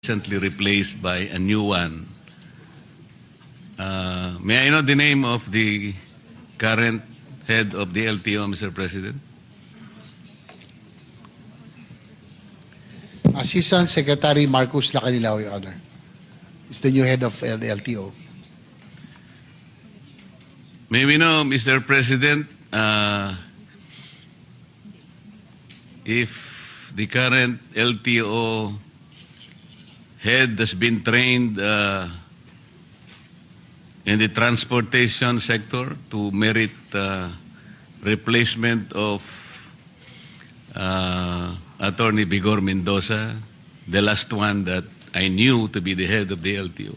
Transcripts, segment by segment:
recently replaced by a new one. May I know the name of the current head of the LTO, Mr. President? Assistant Secretary Marcus Lacanilao, Your Honor, is the new head of the LTO. May we know, Mr. President, if the current LTO head has been trained in the transportation sector to merit replacement of Attorney Vigor Mendoza, the last one that I knew to be the head of the LTO.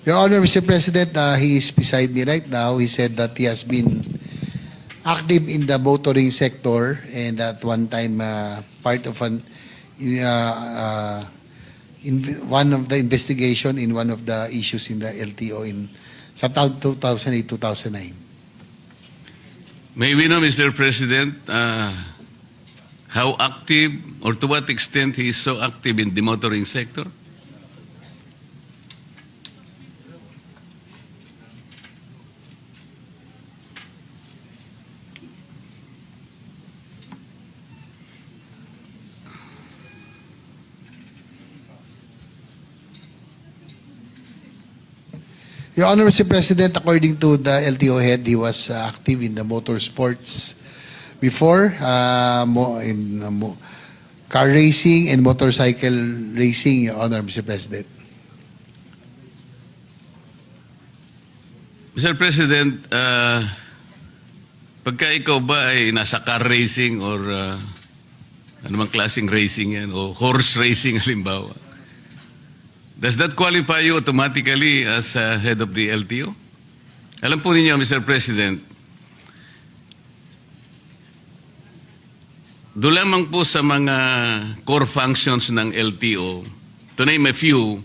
Your Honor, Mr. President, he is beside me right now. He said that he has been active in the motoring sector and at one time part of in one of the investigation in one of the issues in the LTO in sometime 2008-2009. May we know, Mr. President, how active or to what extent he is so active in the motoring sector? Your Honor, Mr. President, according to the LTO head, he was active in the motorsports before, car racing and motorcycle racing, Your Honor, Mr. President. Mr. President, pagka ikaw ba ay nasa car racing or anumang klaseng racing yan o horse racing halimbawa, does that qualify you automatically as head of the LTO? Alam po ninyo, Mr. President, doon lamang po sa mga core functions ng LTO, to name a few,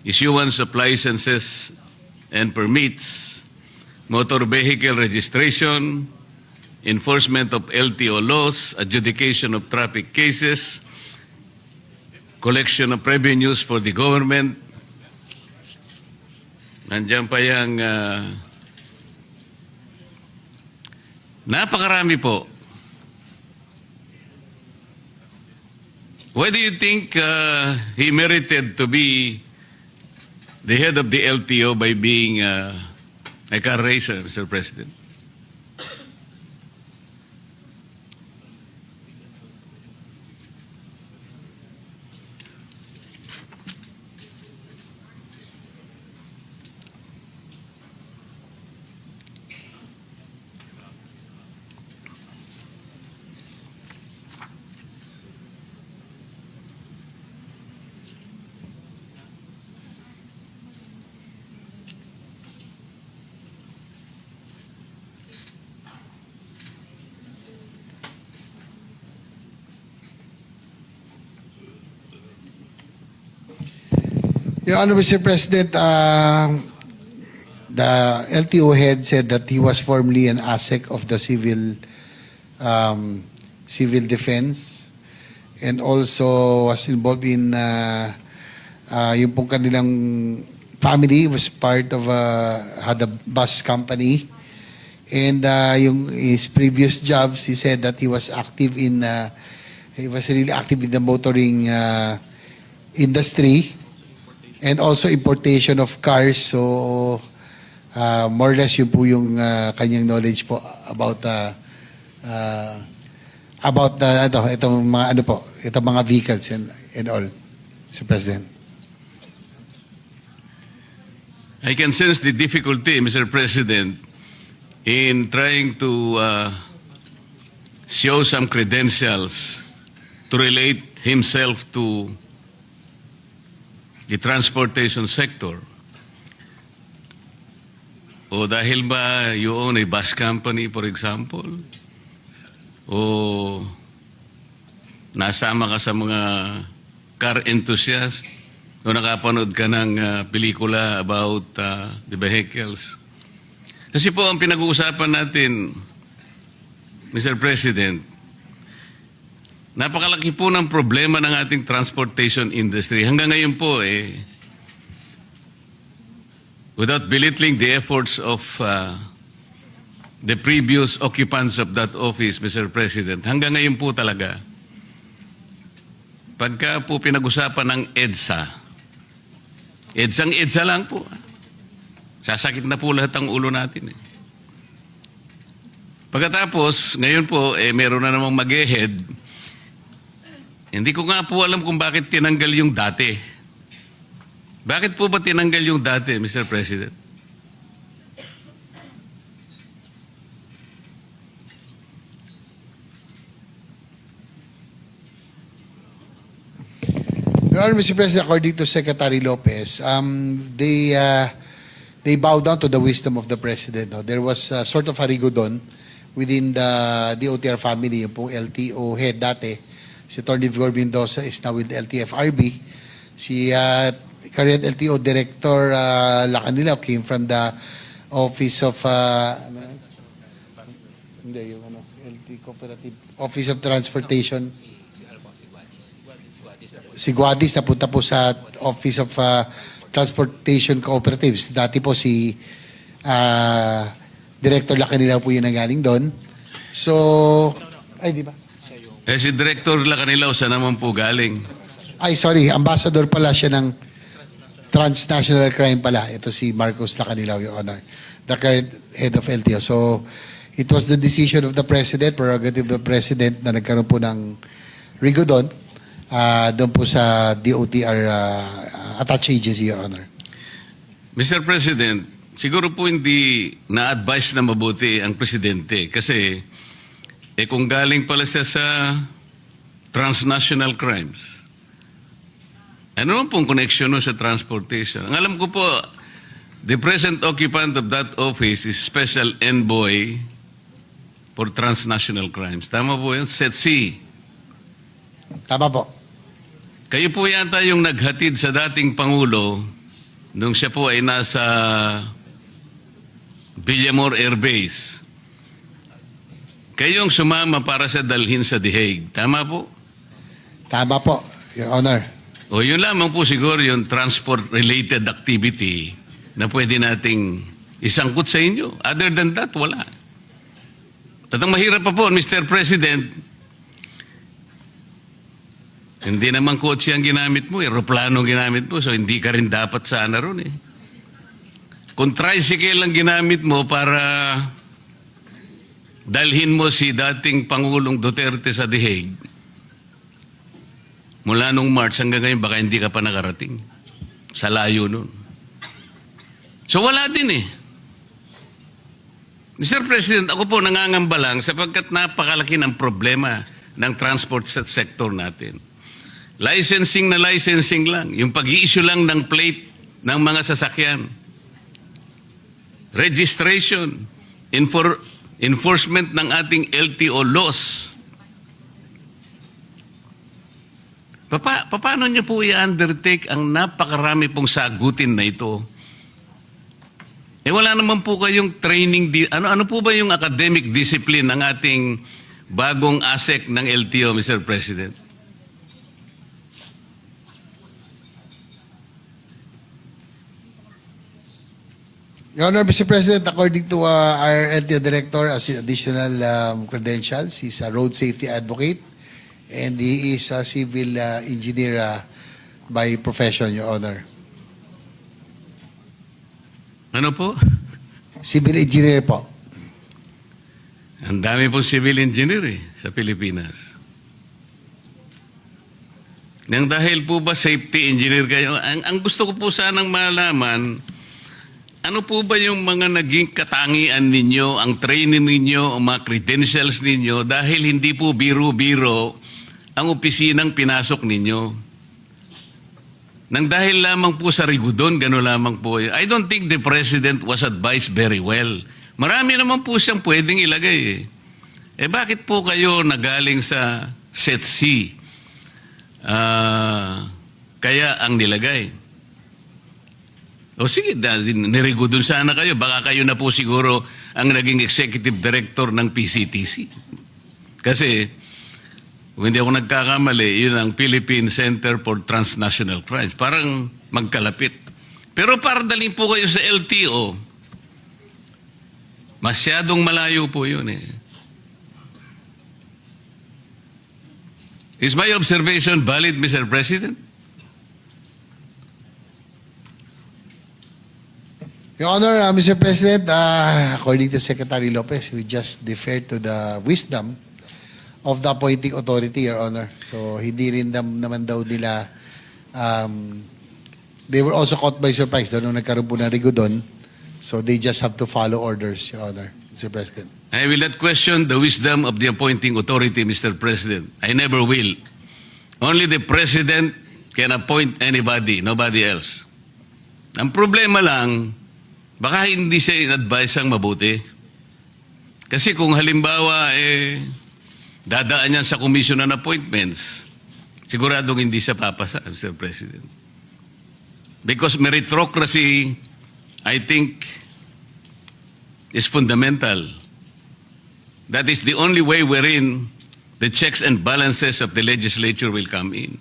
issuance of licenses and permits, motor vehicle registration, enforcement of LTO laws, adjudication of traffic cases, collection of revenues for the government. Nandiyan pa yung napakarami po. Why do you think he merited to be the head of the LTO by being a car racer, Mr. President? Your Honor, Mr. President, the LTO head said that he was formerly an ASEC of the civil defense and also was involved in yung pong kanilang family was part of had a bus company, and his previous jobs, he said that he was active in he was really active in the motoring industry and also importation of cars. So more or less yun po yung kanyang knowledge po about itong mga vehicles and all, Mr. President. I can sense the difficulty, Mr. President, in trying to show some credentials to relate himself to the transportation sector. O dahil ba you own a bus company, for example? O nasama ka sa mga car enthusiast? O nakapanood ka ng pelikula about the vehicles? Kasi po ang pinag-uusapan natin, Mr. President, napakalaki po ng problema ng ating transportation industry. Hanggang ngayon po, without belittling the efforts of the previous occupants of that office, Mr. President, hanggang ngayon po talaga, pagka po pinag-usapan ng EDSA, EDSA lang po. Sasakit na po lahat ang ulo natin. Pagkatapos, ngayon po, meron na namang mag-e-head. Hindi ko nga po alam kung bakit tinanggal yung dati. Bakit po ba tinanggal yung dati, Mr. President? Your Honor, Mr. President, according to Secretary Lopez, they bow down to the wisdom of the President. No? There was sort of a rigodon within the DOTR family, yung pong LTO head dati. Si Atty. Vigor Mendoza is now with LTFRB. Si current LTO Director Lacanilao came from the Office of LT Cooperative Office of Transportation. Si Guadis napunta po sa Office of Transportation Cooperatives. Dati po si Director Lacanilao po yung nanggaling doon. So, ay di ba? Si Director Lacanilao, saan naman po galing? Ay, sorry. Ambassador pala siya ng transnational crime pala. Ito si Marcos Lacanilao, Your Honor. The current head of LTO. So, it was the decision of the President, prerogative of the President na nagkaroon po ng rigodon doon po sa DOTR attached agency, Your Honor. Mr. President, siguro po hindi na-advise na mabuti ang Presidente kasi kung galing pala siya sa transnational crimes, ano naman pong connection no sa transportation? Ang alam ko po, the present occupant of that office is Special Envoy for Transnational Crimes. Tama po yun? SETC. Tama po. Kayo po yata yung naghatid sa dating Pangulo nung siya po ay nasa Villamor Air Base. Kayong sumama para sa dalhin sa The Hague. Tama po? Tama po, Your Honor. O yun lamang po siguro yung transport-related activity na pwede nating isangkot sa inyo. Other than that, wala. At ang mahirap pa po, Mr. President, hindi naman kotse ang ginamit mo, aeroplano ang ginamit mo, so hindi ka rin dapat sana ron eh. Kung tricycle ang ginamit mo para dalhin mo si dating Pangulong Duterte sa The Hague, mula nung March hanggang ngayon, baka hindi ka pa nakarating. Sa layo nun. So wala din eh. Mr. President, ako po nangangamba lang sapagkat napakalaki ng problema ng transport sector natin. Licensing na licensing lang. Yung pag-i-issue lang ng plate ng mga sasakyan. Registration. Enforcement ng ating LTO laws. Paano niyo po i-undertake ang napakarami pong sagutin na ito? Wala naman po kayong training. Ano po ba yung academic discipline ng ating bagong ASEC ng LTO, Mr. President? Your Honor, Mr. President, according to our LTO Director, as additional credentials, he's a road safety advocate and he is a civil engineer by profession, Your Honor. Ano po? Civil engineer po. Ang dami pong civil engineer sa Pilipinas. Nang dahil po ba safety engineer kayo, ang gusto ko po sanang malaman, ano po ba yung mga naging katangian ninyo, ang training ninyo, ang mga credentials ninyo dahil hindi po biro-biro ang opisinang pinasok ninyo? Nang dahil lamang po sa rigudon, gano'n lamang po. I don't think the President was advised very well. Marami naman po siyang pwedeng ilagay eh. Bakit po kayo nagaling sa Set C? Kaya ang nilagay. O sige, nirigo dun sana kayo. Baka kayo na po siguro ang naging executive director ng PCTC. Kasi, kung hindi ako nagkakamali, yun ang Philippine Center for Transnational Crimes. Parang magkalapit. Pero para daling po kayo sa LTO, masyadong malayo po yun eh. Is my observation valid, Mr. President? Your Honor, Mr. President, according to Secretary Lopez, we just defer to the wisdom of the appointing authority, Your Honor. So, hindi rin naman daw nila, they were also caught by surprise daw nung nagkaroon po ng rigudon. So, they just have to follow orders, Your Honor, Mr. President. I will not question the wisdom of the appointing authority, Mr. President. I never will. Only the President can appoint anybody, nobody else. Ang problema lang, baka hindi siya in-advise ang mabuti. Kasi kung halimbawa, dadaan yan sa Commission on Appointments, siguradong hindi siya papasa, Mr. President. Because meritocracy, I think, is fundamental. That is the only way wherein the checks and balances of the legislature will come in.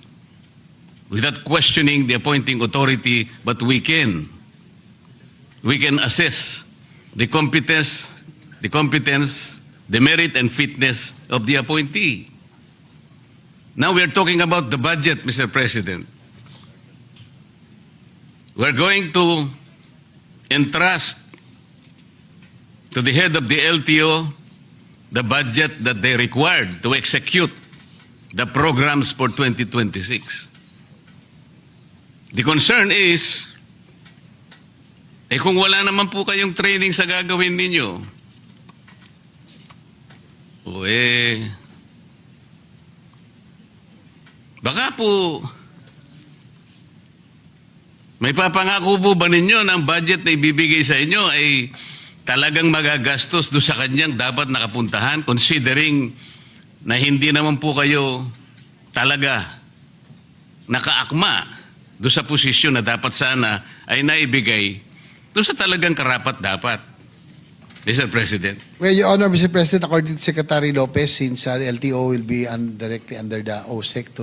Without questioning the appointing authority, but we can assess the competence, the merit and fitness of the appointee. Now we are talking about the budget, Mr. President. We're going to entrust to the head of the LTO the budget that they required to execute the programs for 2026. The concern is, kung wala naman po kayong training sa gagawin ninyo, baka po, may papangako po ba ninyo na ang budget na ibibigay sa inyo ay talagang magagastos doon sa kanyang dapat nakapuntahan, considering na hindi naman po kayo talaga nakaakma doon sa posisyon na dapat sana ay naibigay doon sa talagang karapat-dapat, Mr. President. Well, Your Honor, Mr. President, according to Secretary Lopez, since the LTO will be directly under the OSEC,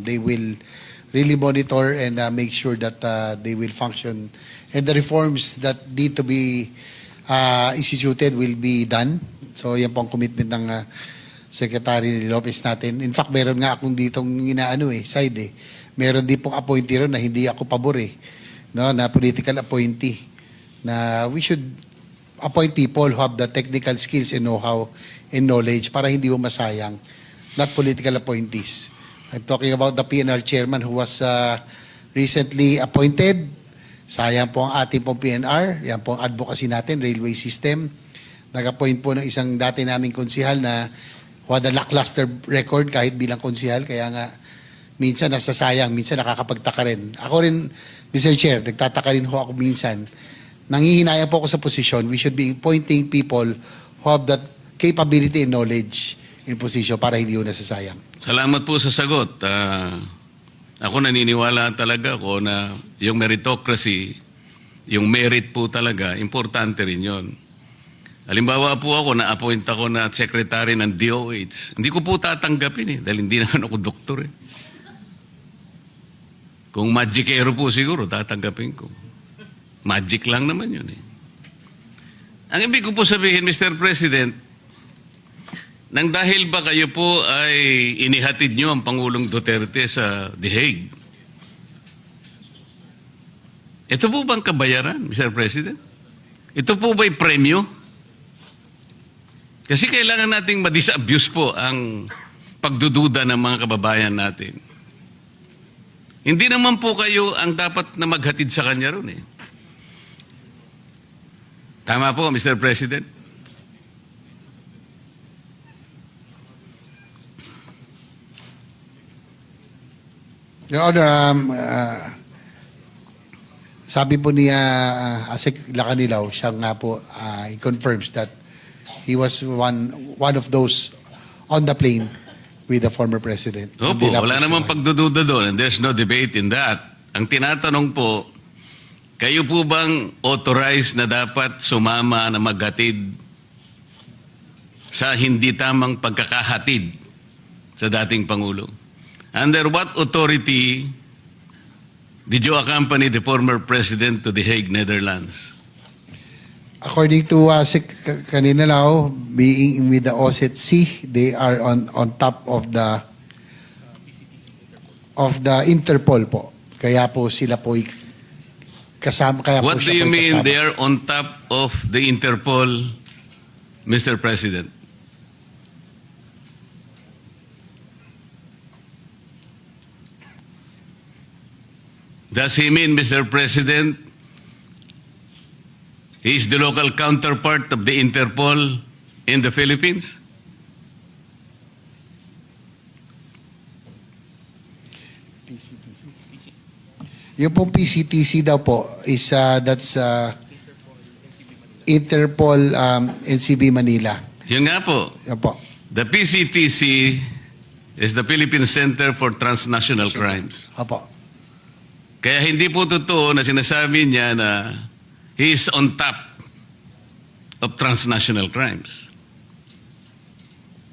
they will really monitor and make sure that they will function and the reforms that need to be instituted will be done. So yan po ang commitment ng Secretary Lopez natin. In fact, meron nga akong ditong side. Meron din pong appointee ron na hindi ako pabor no, na political appointee. Na we should appoint people who have the technical skills and know-how and knowledge para hindi mo masayang. Not political appointees. I'm talking about the PNR chairman who was recently appointed. Sayang po ang ating pong PNR, yan po ang advocacy natin, railway system. Nag-appoint po ng isang dati naming konsihal na who had a lackluster record kahit bilang konsihal, kaya nga minsan nasasayang, minsan nakakapagtaka rin. Ako rin, Mr. Chair, nagtataka rin ho ako minsan. Nangihinayang po ako sa posisyon, we should be appointing people who have that capability and knowledge in position para hindi ho nasasayang. Salamat po sa sagot. Ako naniniwala talaga ako na yung meritocracy, yung merit po talaga, importante rin yun. Halimbawa po ako, na-appoint ako na secretary ng DOH. Hindi ko po tatanggapin dahil hindi naman ako doktor Kung magicero po siguro, tatanggapin ko. Magic lang naman yun Ang ibig ko po sabihin, Mr. President, nang dahil ba kayo po ay inihatid nyo ang Pangulong Duterte sa The Hague? Ito po bang kabayaran, Mr. President? Ito po ba'y premyo? Kasi kailangan nating ma-disabuse po ang pagdududa ng mga kababayan natin. Hindi naman po kayo ang dapat na maghatid sa kanya ron Tama po, Mr. President. Your Honor, sabi po ni Asik Lacanilaw, siya nga po, he confirms that he was one of those on the plane with the former president. Opo, Hindi na wala po namang siya. pagdududa doon and there's no debate in that. Ang tinatanong po, kayo po bang authorized na dapat sumama na maghatid sa hindi tamang pagkakahatid sa dating Pangulo? Under what authority did you accompany the former president to The Hague, Netherlands? According to Asik Lacanilaw, being with the OSCE, they are on top of the Interpol po. Kaya po sila po kasama. Kaya What po do siya you po mean kasama. they are on top of the Interpol, Mr. President? Does he mean, Mr. President, he is the local counterpart of the Interpol in the Philippines? Yung pong PCTC daw po is that's Interpol NCB Manila. Yun nga po. Yan po. The PCTC is the Philippine Center for Transnational Crimes. Opo. Kaya hindi po totoo na sinasabi niya na he is on top of transnational crimes.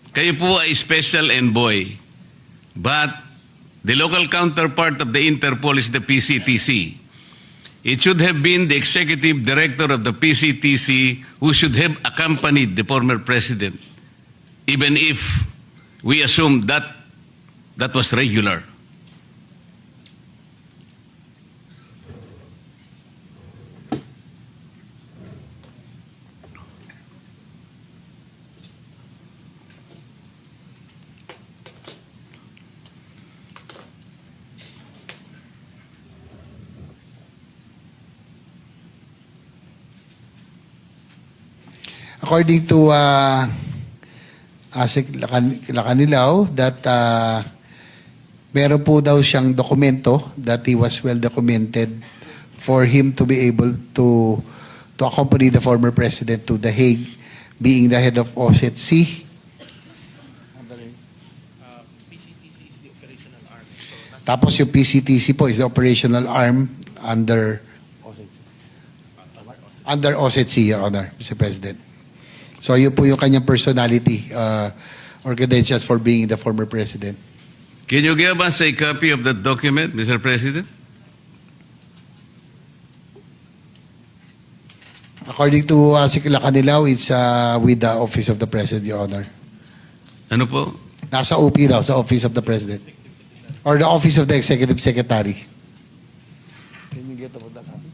Kayo po ay special envoy. But the local counterpart of the Interpol is the PCTC. It should have been the executive director of the PCTC who should have accompanied the former president, even if we assume that that was regular. According to Asik Lacanilaw, that meron po daw siyang dokumento that he was well documented for him to be able to accompany the former president to The Hague, being the head of OSCE. Tapos yung PCTC po is the operational arm under OSCE, Your Honor, Mr. President. So yun po yung kanyang personality or credentials for being the former president. Can you give us a copy of that document, Mr. President? According to Asik Lacanilaw, it's with the Office of the President, Your Honor. Ano po? Nasa OP daw, sa Office of the President. Or the Office of the Executive Secretary. Can you get about that copy?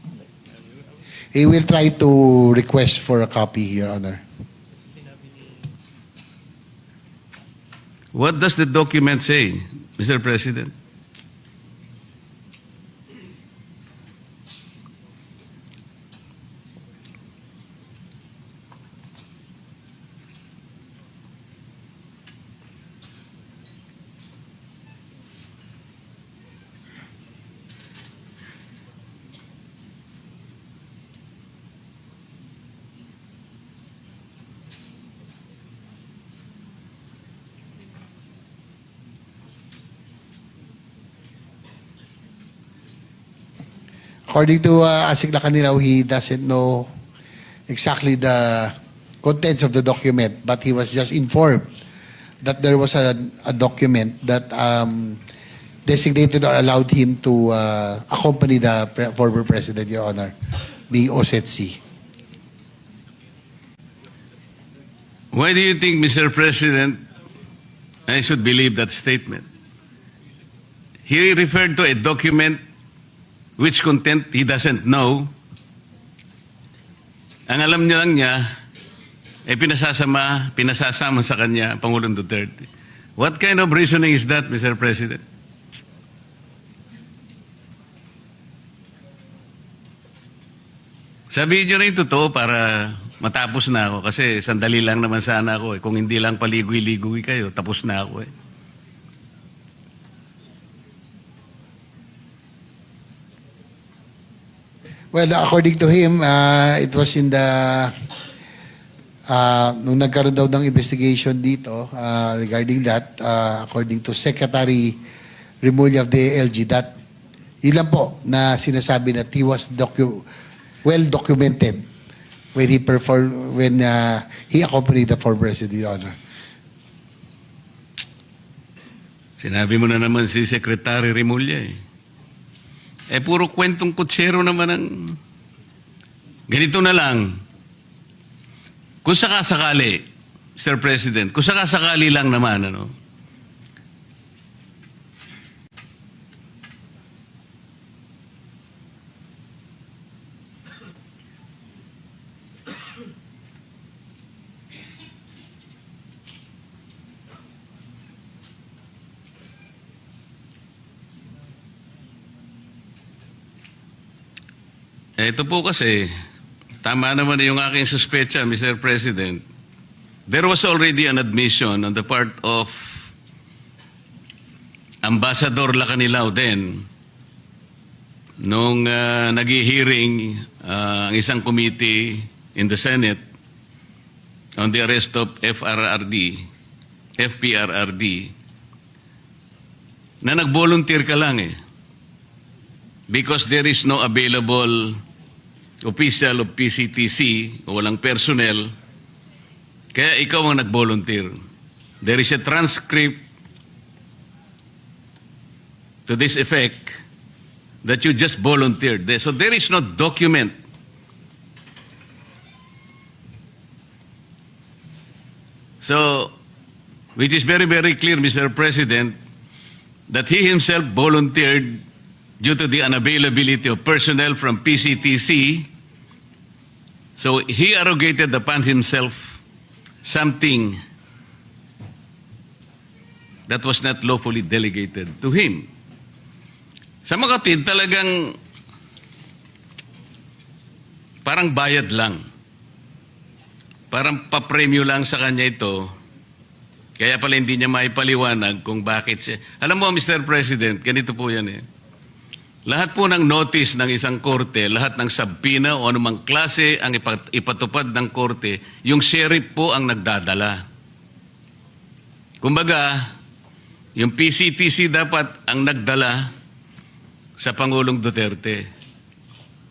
He will try to request for a copy, Your Honor. What does the document say, Mr. President? According to Asik Lacanilaw, he doesn't know exactly the contents of the document, but he was just informed that there was a document that designated or allowed him to accompany the former president, Your Honor, being OSCE. Why do you think, Mr. President, I should believe that statement? He referred to a document which content he doesn't know. Ang alam niya lang niya, pinasasama sa kanya, Pangulong Duterte. What kind of reasoning is that, Mr. President? Sabihin nyo na yung totoo para matapos na ako. Kasi sandali lang naman sana ako eh. Kung hindi lang paligoy-ligoy kayo, tapos na ako eh. Well, according to him, it was in the nung nagkaroon daw ng investigation dito regarding that, according to Secretary Remulla of the LG, that yun lang po na sinasabi that he was well documented when he accompanied the former President, Your Honor. Sinabi mo na naman si Secretary Remulla eh. Eh, puro kwentong kutsero naman ang... Ganito na lang. Kung sakasakali, Mr. President, kung sakasakali lang naman, ano, ito po kasi, tama naman yung aking suspecha, Mr. President. There was already an admission on the part of Ambassador Lacanilao then nung nag-hearing ang isang committee in the Senate on the arrest of FPRRD, na nag-volunteer ka lang eh. Because there is no available official of PCTC, o walang personnel, kaya ikaw ang nag-volunteer. There is a transcript to this effect that you just volunteered. So there is no document. So, which is very, very clear, Mr. President, that he himself volunteered due to the unavailability of personnel from PCTC. So he arrogated upon himself something that was not lawfully delegated to him. Sa mga kapatid, talagang parang bayad lang. Parang papremyo lang sa kanya ito. Kaya pala hindi niya maipaliwanag kung bakit siya. Alam mo, Mr. President, ganito po yan eh. Lahat po ng notice ng isang korte, lahat ng subpoena o anumang klase ang ipatupad ng korte, yung sheriff po ang nagdadala. Kumbaga, yung PCTC dapat ang nagdala sa Pangulong Duterte.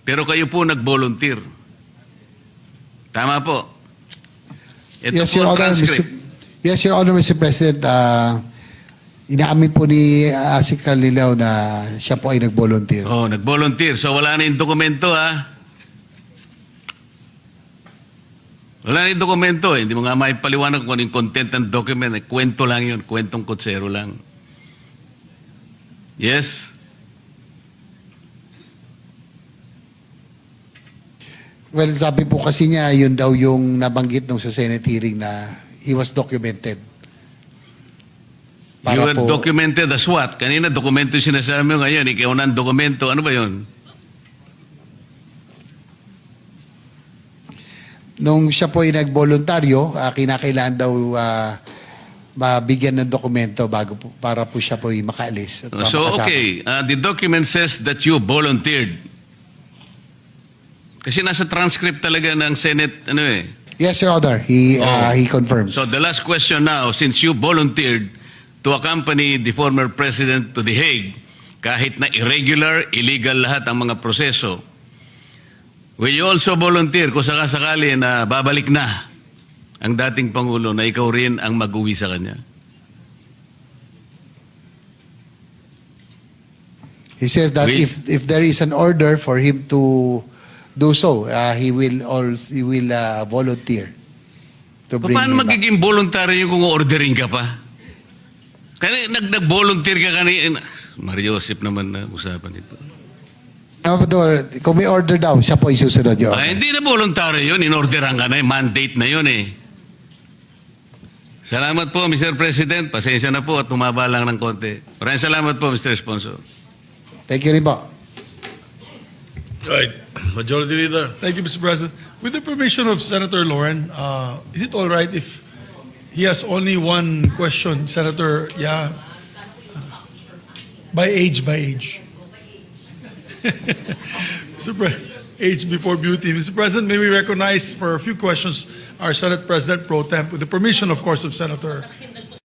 Pero kayo po nag-volunteer. Tama po. Ito Yes, po Your ang Honor, transcript. Yes, Your Honor, Mr. President, inaamin po ni Asik Lilaw na siya po ay nag-volunteer. Oh, nag-volunteer. So wala na yung dokumento ha. Wala na yung dokumento eh. Hindi mo nga maipaliwanag kung ano yung content ng document. Eh, kwento lang yun. Kwentong kutsero lang. Yes? Well, sabi po kasi niya, yun daw yung nabanggit nung sa Senate hearing na he was documented. You were documented as what? Kanina dokumento yung sinasabi mo, ngayon ikaw na ang dokumento. Ano ba yun? Nung siya po ay nagboluntaryo, kinakailangan daw mabigyan ng dokumento para po siya po ay makaalis. At So, mapakasama. okay. The document says that you volunteered. Kasi nasa transcript talaga ng Senate, ano eh. Yes, Your Honor. He confirms. So, the last question now, since you volunteered to accompany the former president to The Hague, kahit na irregular, illegal lahat ang mga proseso, will you also volunteer kung sakasakali na babalik na ang dating Pangulo na ikaw rin ang mag-uwi sa kanya? He says that if there is an order for him to do so, he will volunteer to bring Paano him back. magiging voluntary kung ordering ka pa? Kaya nag-volunteer ka kanina. Mario Joseph naman na usapan ito. Kung may order daw, siya po isusunod, Your Honor. Hindi na voluntary yun. In-orderan ka na. Mandate na yun eh. Salamat po, Mr. President. Pasensya na po at tumaba lang ng konti. Maraming salamat po, Mr. Sponsor. Thank you rin po. Right. Majority Leader. Thank you, Mr. President. With the permission of Senator Lauren, is it all right if he has only one question, Senator? Yeah. By age. Age before beauty. Mr. President, may we recognize for a few questions our Senate President Pro Temp, with the permission, of course, of Senator